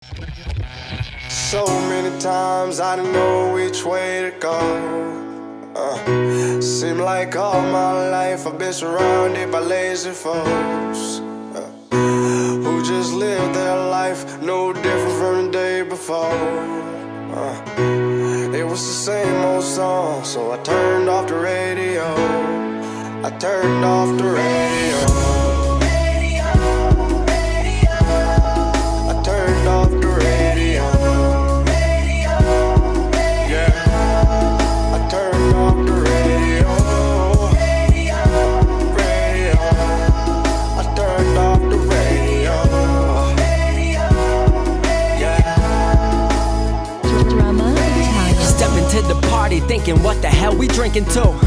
So many times I didn't know which way to go. Seem like all my life I've been surrounded by lazy folks who just live their life no different from the day before. It was the same old song, so I turned off the radio. I turned off the radio. I turned off the radio. Yeah, I turned off the radio. Radio. I turned off the radio. Yeah. Drama Italian. Step into the party thinking what the hell we drinking to?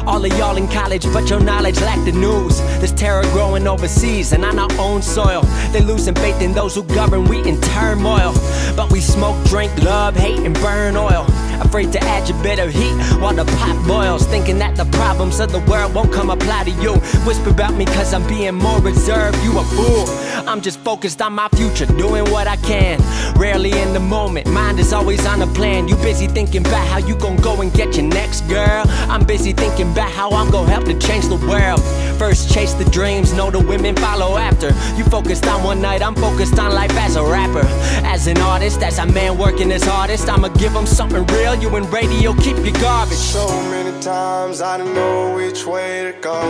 All of y'all in college, but your knowledge lack the news. There's terror growing overseas and on our own soil. They losing faith in those who govern, we in turmoil. But we smoke, drink, love, hate, and burn oil. Afraid to add your bit of heat while the pot boils. Thinking that the problems of the world won't come apply to you. Whisper about me cause I'm being more reserved, you a fool. I'm just focused on my future, doing what I can. Rarely in the moment, mind is always on a plan. You busy thinking about how you gon' go and get your next girl. I'm busy thinking about how I'm gon' help to change the world. First chase the dreams, know the women follow after. You focused on one night, I'm focused on life as a rapper. As an artist, as a man working his hardest, I'ma give them something real, you in radio, keep your garbage. So many times I didn't know which way to go.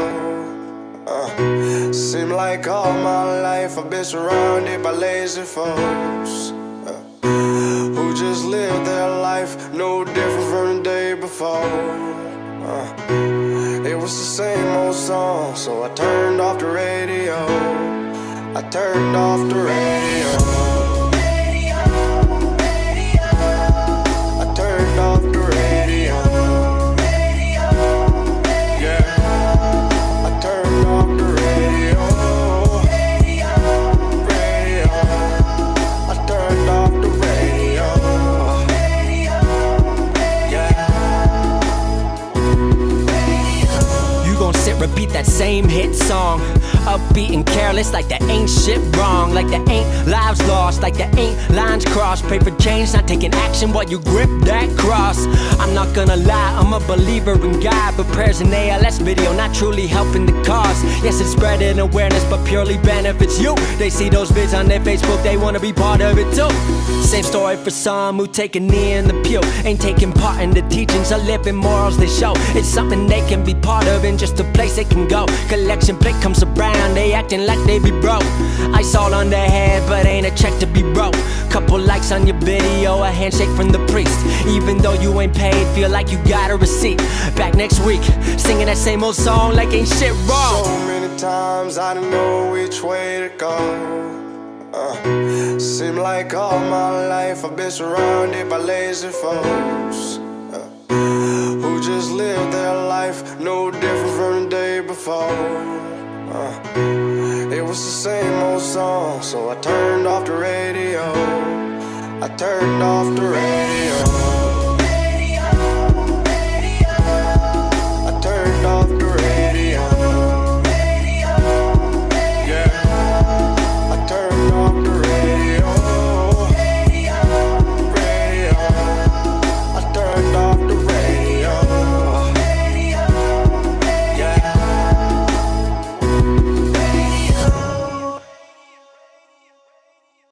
Seem like all my life I've been surrounded by lazy folks who just live their life no different from the day before. It was the same old song, so I turned off the radio. I turned off the radio. I turned off the radio. Yeah, I turned off the radio. Radio. I turned off the radio. Yeah. You gon' sit, repeat that same hit song. Upbeat and careless, like there ain't shit wrong. Like there ain't lives lost, like there ain't lines crossed. Pray for change, not taking action while you grip that cross. I'm not gonna lie, I'm a believer in God, but prayers in ALS video not truly helping the cause. Yes, it's spreading awareness, but purely benefits you. They see those vids on their Facebook, they wanna be part of it too. Same story for some who take a knee in the pew. Ain't taking part in the teachings or living morals they show. It's something they can be part of and just a place they can go. Collection plate comes around, they acting like they be broke. Ice all on their head, but ain't a check to be broke. Couple likes on your video, a handshake from the priest. Even though you ain't paid, feel like you got a receipt. Back next week, singing that same old song like ain't shit wrong. So many times I didn't know which way to go. Seem like all my life I've been surrounded by lazy folks who just live their life no different from the day before. It was the same old song, so I turned off the radio. I turned off the radio.